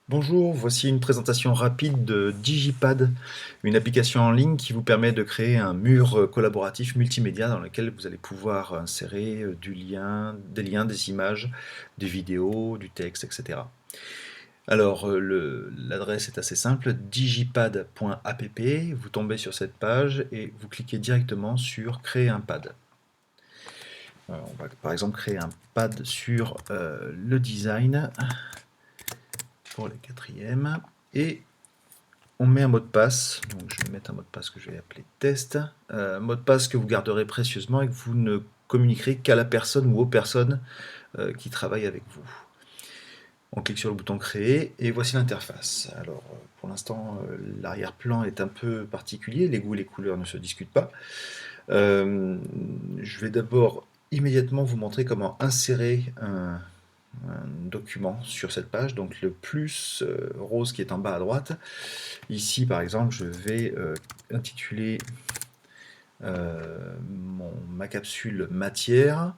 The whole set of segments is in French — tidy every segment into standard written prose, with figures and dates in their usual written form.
Bonjour, voici une présentation rapide de Digipad, une application en ligne qui vous permet de créer un mur collaboratif multimédia dans lequel vous allez pouvoir insérer des liens, des images, des vidéos, du texte, etc. Alors, l'adresse est assez simple, digipad.app, vous tombez sur cette page et vous cliquez directement sur Créer un pad. On va par exemple créer un pad sur le design pour les quatrièmes et on met un mot de passe, donc je vais mettre un mot de passe que je vais appeler test, mot de passe que vous garderez précieusement et que vous ne communiquerez qu'à la personne ou aux personnes qui travaillent avec vous. On clique sur le bouton créer et voici l'interface. Alors pour l'instant l'arrière-plan est un peu particulier, les goûts et les couleurs ne se discutent pas. Je vais d'abord immédiatement vous montrer comment insérer un document sur cette page, donc le plus rose qui est en bas à droite. Ici par exemple je vais intituler ma capsule matière.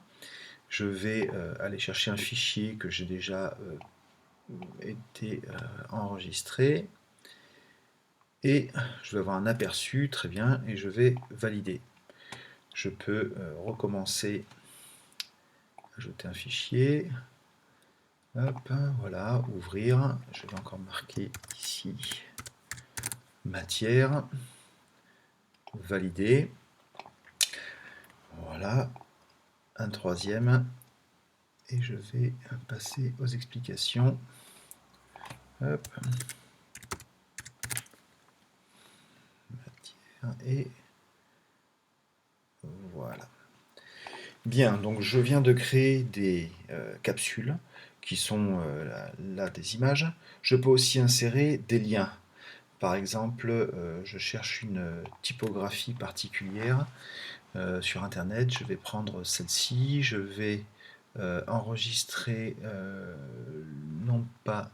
Je vais aller chercher un fichier que j'ai déjà été enregistré et je vais avoir un aperçu, très bien, et je vais valider. Je peux recommencer, ajouter un fichier, hop, voilà, ouvrir, je vais encore marquer ici matière, valider, voilà, un troisième, et je vais passer aux explications. Hop. Et voilà. Bien, donc je viens de créer des capsules qui sont là des images. Je peux aussi insérer des liens. Par exemple, je cherche une typographie particulière sur Internet. Je vais prendre celle-ci. Je vais enregistrer, non pas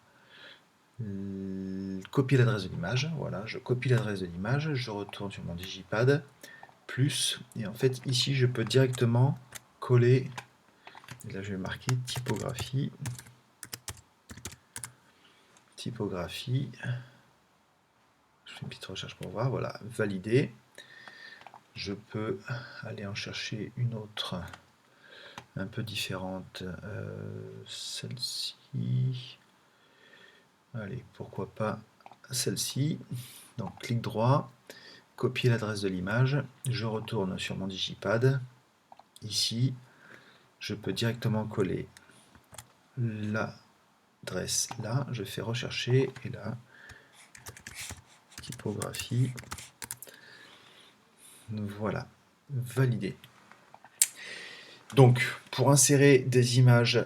copier l'adresse de l'image. Voilà, je copie l'adresse de l'image. Je retourne sur mon digipad. Plus, et en fait ici je peux directement coller, et là je vais marquer typographie, je fais une petite recherche pour voir, voilà, valider. Je peux aller en chercher une autre un peu différente, celle-ci, allez, pourquoi pas celle-ci. Donc clic droit, copier l'adresse de l'image, je retourne sur mon digipad, ici je peux directement coller l'adresse là, je fais rechercher et là, typographie, voilà, validé. Donc, pour insérer des images,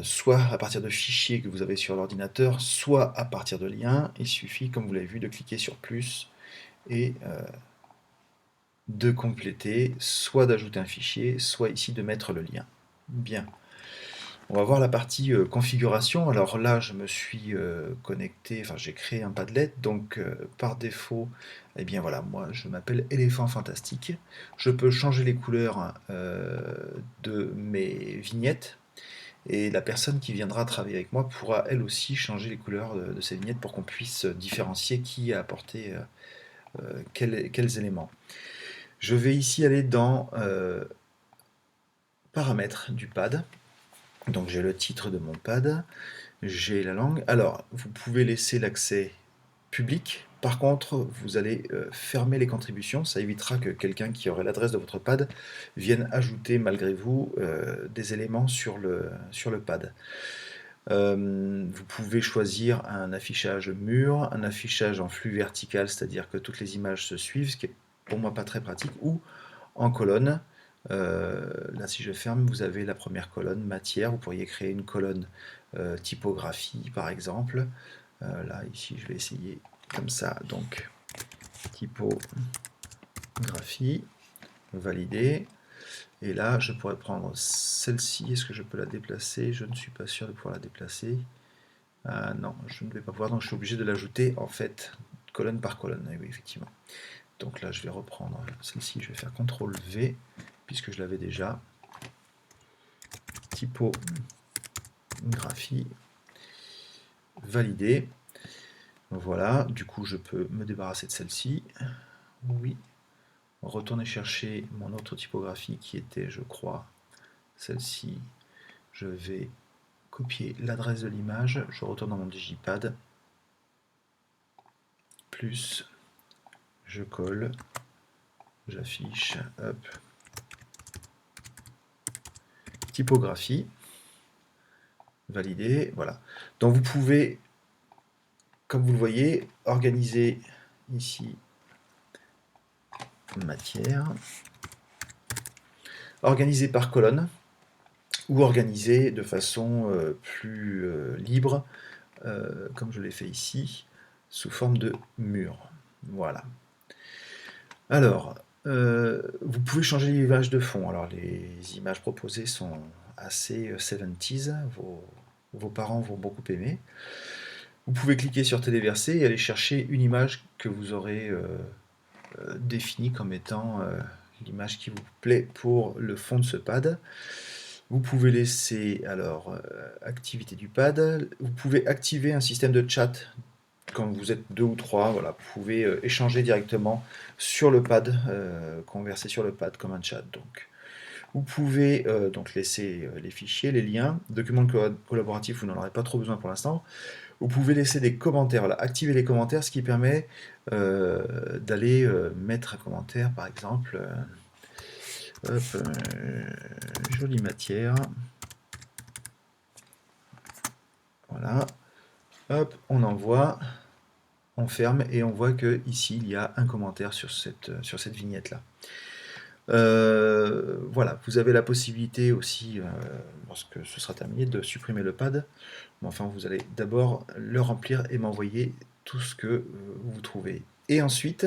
soit à partir de fichiers que vous avez sur l'ordinateur, soit à partir de liens, il suffit, comme vous l'avez vu, de cliquer sur plus et de compléter, soit d'ajouter un fichier, soit ici de mettre le lien. Bien. On va voir la partie configuration. Alors là, je me suis connecté, enfin j'ai créé un Padlet, donc par défaut, eh bien voilà, moi je m'appelle Éléphant Fantastique. Je peux changer les couleurs de mes vignettes et la personne qui viendra travailler avec moi pourra elle aussi changer les couleurs de ses vignettes pour qu'on puisse différencier qui a apporté quels éléments. Je vais ici aller dans paramètres du pad. Donc j'ai le titre de mon pad, j'ai la langue. Alors, vous pouvez laisser l'accès public. Par contre, vous allez fermer les contributions. Ça évitera que quelqu'un qui aurait l'adresse de votre pad vienne ajouter malgré vous des éléments sur le pad. Vous pouvez choisir un affichage mur, un affichage en flux vertical, c'est-à-dire que toutes les images se suivent, ce qui est pour moi pas très pratique, ou en colonne. Là, si je ferme, vous avez la première colonne matière. Vous pourriez créer une colonne typographie, par exemple. Là, ici, je vais essayer comme ça. Donc, typographie, valider. Et là, je pourrais prendre celle-ci. Est-ce que je peux la déplacer? Je ne suis pas sûr de pouvoir la déplacer. Non, je ne vais pas pouvoir, donc je suis obligé de l'ajouter en fait colonne par colonne. Et oui, effectivement. Donc là, je vais reprendre celle-ci. Je vais faire CTRL V puisque je l'avais déjà. Typographie, valider. Voilà, du coup je peux me débarrasser de celle-ci. Oui, retourner chercher mon autre typographie qui était, je crois, celle-ci. Je vais copier l'adresse de l'image, je retourne dans mon digipad, plus, je colle, j'affiche, hop, typographie, valider, voilà. Donc vous pouvez, comme vous le voyez, organiser ici matière, organiser par colonne, ou organiser de façon plus libre, comme je l'ai fait ici, sous forme de mur. Voilà. Alors, vous pouvez changer l'image de fond. Alors, les images proposées sont assez 70s, vos parents vont beaucoup aimer. Vous pouvez cliquer sur téléverser et aller chercher une image que vous aurez définie comme étant l'image qui vous plaît pour le fond de ce pad. Vous pouvez laisser, alors, activité du pad. Vous pouvez activer un système de chat quand vous êtes 2 ou 3. Voilà, vous pouvez échanger directement sur le pad, converser sur le pad comme un chat. Donc, vous pouvez donc laisser les fichiers, les liens. Document collaboratif, vous n'en aurez pas trop besoin pour l'instant. Vous pouvez laisser des commentaires, voilà, activer les commentaires, ce qui permet d'aller mettre un commentaire, par exemple. Hop, jolie matière. Voilà. Hop, on envoie, on ferme et on voit que ici il y a un commentaire sur cette vignette là. Voilà, vous avez la possibilité aussi, lorsque ce sera terminé, de supprimer le pad. Mais enfin, vous allez d'abord le remplir et m'envoyer tout ce que vous trouvez. Et ensuite,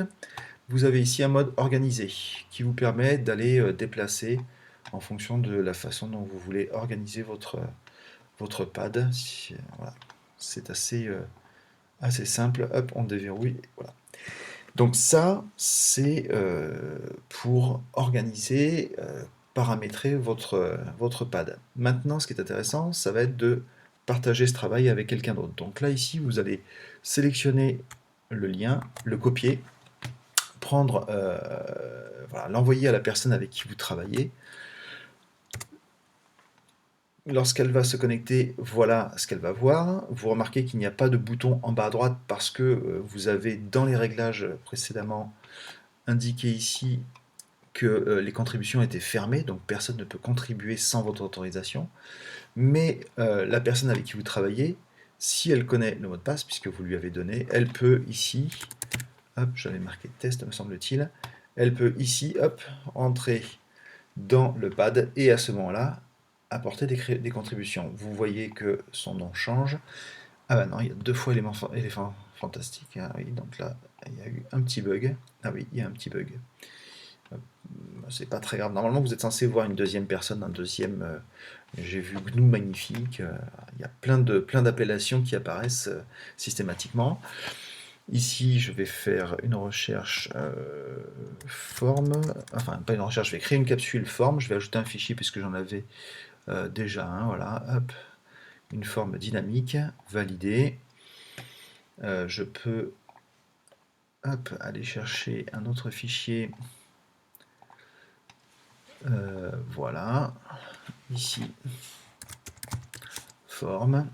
vous avez ici un mode organisé qui vous permet d'aller déplacer en fonction de la façon dont vous voulez organiser votre pad. Voilà. C'est assez simple. Hop, on déverrouille. Voilà. Donc ça, c'est pour organiser, paramétrer votre pad. Maintenant, ce qui est intéressant, ça va être de partager ce travail avec quelqu'un d'autre. Donc là, ici, vous allez sélectionner le lien, le copier, prendre, voilà, l'envoyer à la personne avec qui vous travaillez. Lorsqu'elle va se connecter, voilà ce qu'elle va voir. Vous remarquez qu'il n'y a pas de bouton en bas à droite parce que vous avez dans les réglages précédemment indiqué ici que les contributions étaient fermées, donc personne ne peut contribuer sans votre autorisation. Mais la personne avec qui vous travaillez, si elle connaît le mot de passe, puisque vous lui avez donné, elle peut ici, hop, j'avais marqué test me semble-t-il, elle peut ici, hop, entrer dans le pad et à ce moment-là, apporter des contributions. Vous voyez que son nom change. Ah bah non, il y a 2 fois éléphant fantastique. Ah oui, donc là, il y a eu un petit bug. Ah oui, il y a un petit bug. C'est pas très grave. Normalement, vous êtes censé voir une deuxième personne, un deuxième. J'ai vu GNU magnifique. Il y a plein d'appellations qui apparaissent systématiquement. Ici, je vais faire une recherche forme. Enfin, pas une recherche, je vais créer une capsule forme. Je vais ajouter un fichier puisque j'en avais déjà un. Voilà, hop. Une forme dynamique, valider. Je peux hop, aller chercher un autre fichier. Voilà. Ici, forme,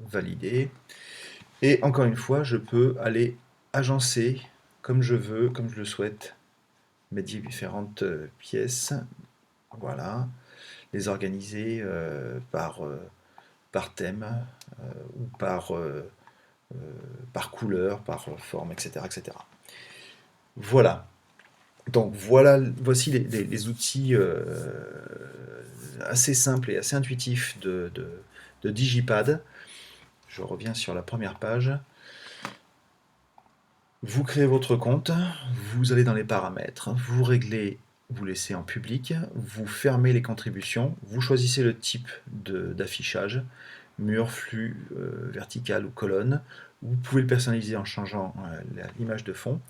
valider. Et encore une fois, je peux aller agencer comme je veux, comme je le souhaite, mes différentes pièces. Voilà. Les organiser par thème ou par couleur, par forme, etc., etc. Voilà. Donc voici les outils assez simples et assez intuitifs de Digipad. Je reviens sur la première page. Vous créez votre compte, vous allez dans les paramètres, vous réglez, vous laissez en public, vous fermez les contributions, vous choisissez le type d'affichage, mur, flux, vertical ou colonne. Vous pouvez le personnaliser en changeant l'image de fond.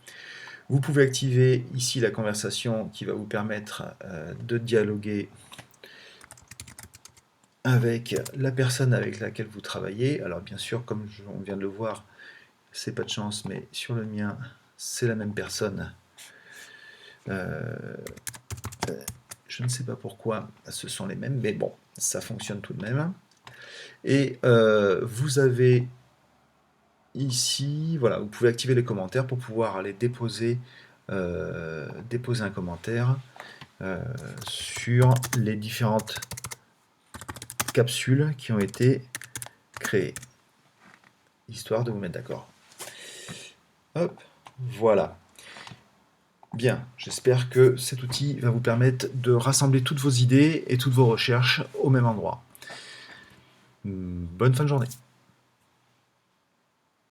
Vous pouvez activer ici la conversation qui va vous permettre de dialoguer avec la personne avec laquelle vous travaillez. Alors bien sûr, comme on vient de le voir, c'est pas de chance, mais sur le mien, c'est la même personne. Je ne sais pas pourquoi ce sont les mêmes, mais bon, ça fonctionne tout de même. Et vous avez ici, voilà, vous pouvez activer les commentaires pour pouvoir aller déposer un commentaire sur les différentes capsules qui ont été créées, histoire de vous mettre d'accord. Hop, voilà. Bien, j'espère que cet outil va vous permettre de rassembler toutes vos idées et toutes vos recherches au même endroit. Bonne fin de journée.